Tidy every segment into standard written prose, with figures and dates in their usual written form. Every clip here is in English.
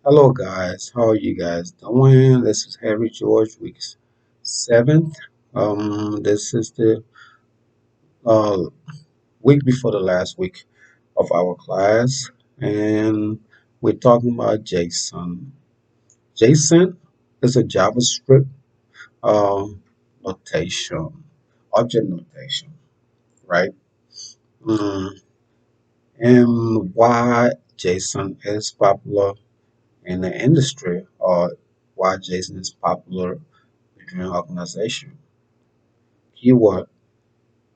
Hello guys, how are you guys doing? This is Harry George, week 7th. This is the uh, week before the last week of our class, and we're talking about JSON. JSON is a JavaScript notation, object notation, right? Mm, and why JSON is popular in the industry, or why JSON is popular between organization. Keyword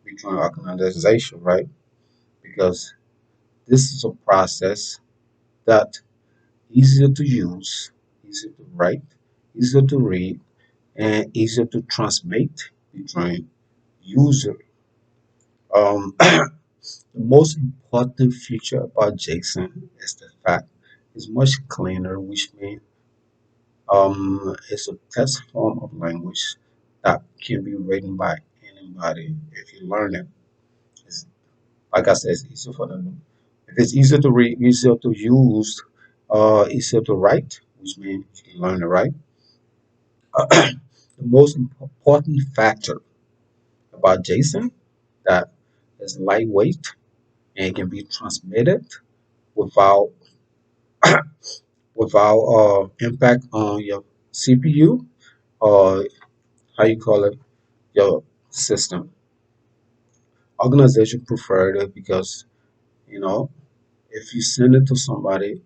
between organization, right? Because this is a process that easier to use, easier to write, easier to read, and easier to transmit between user. The most important feature about JSON is the fact it's much cleaner, which means it's a text form of language that can be written by anybody if you learn it. It's, like I said, it's easier for them. If it's easier to read, easier to use, easier to write, which means you can learn to write. The most important factor about JSON that is lightweight and it can be transmitted without impact on your CPU or how you call it, your system. Organization prefer it because you know if you send it to somebody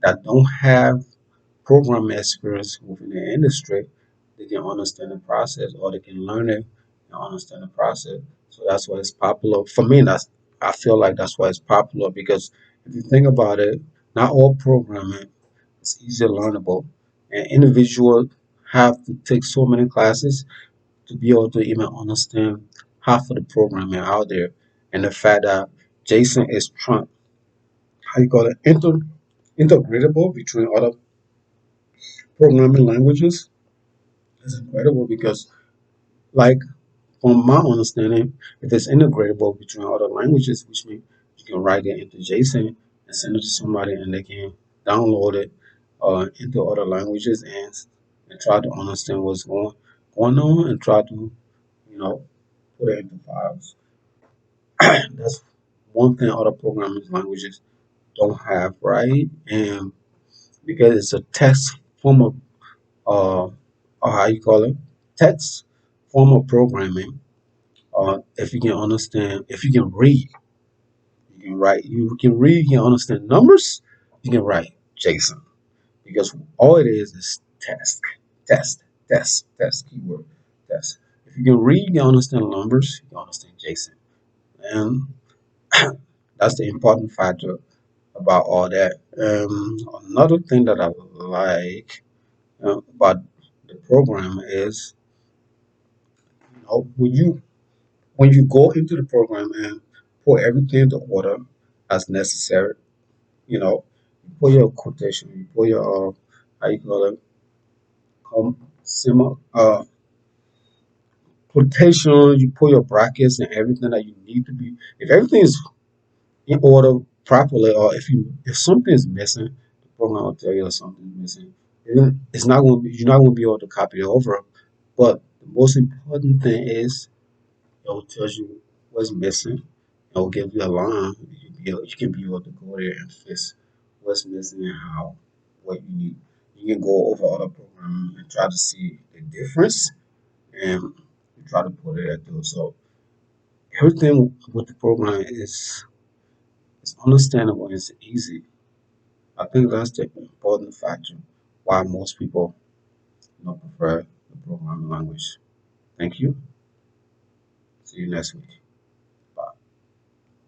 that don't have programming experience within the industry, they can understand the process or they can learn it and understand the process. So that's why it's popular. For me, I feel like that's why it's popular because if you think about it, not all programming is easily learnable. And individuals have to take so many classes to be able to even understand half of the programming out there. And the fact that Jason is trying, how you call it, integratable between other programming languages is incredible because, like, from my understanding, if it's integratable between other languages, which means you can write it into JSON and send it to somebody and they can download it into other languages and try to understand what's going on and try to, you know, put it into files. That's one thing other programming languages don't have, right? And because it's a text form of, or how you call it, text form of programming. If you can understand, if you can read, you can write. You can read, you can understand numbers. You can write JSON because all it is test, test, keyword, test. If you can read, you can understand numbers. You can understand JSON, and that's the important factor about all that. Another thing that I like about the program is, when you go into the program and put everything into order as necessary, you know, you put your quotation, you put your how you call it, similar quotation, you put your brackets and everything that you need to be. If everything is in order properly, or if something is missing, the program will tell you that something is missing. It's not going to be you're not going to be able to copy it over. But the most important thing is it will tell you what's missing. It will give you a line. You can be able to go there and fix what's missing and how what you need. You can go over other programs and try to see the difference and you try to put it through. So everything with the program is understandable and it's easy. I think that's the important factor why most people prefer the programming language. Thank you. See you next week.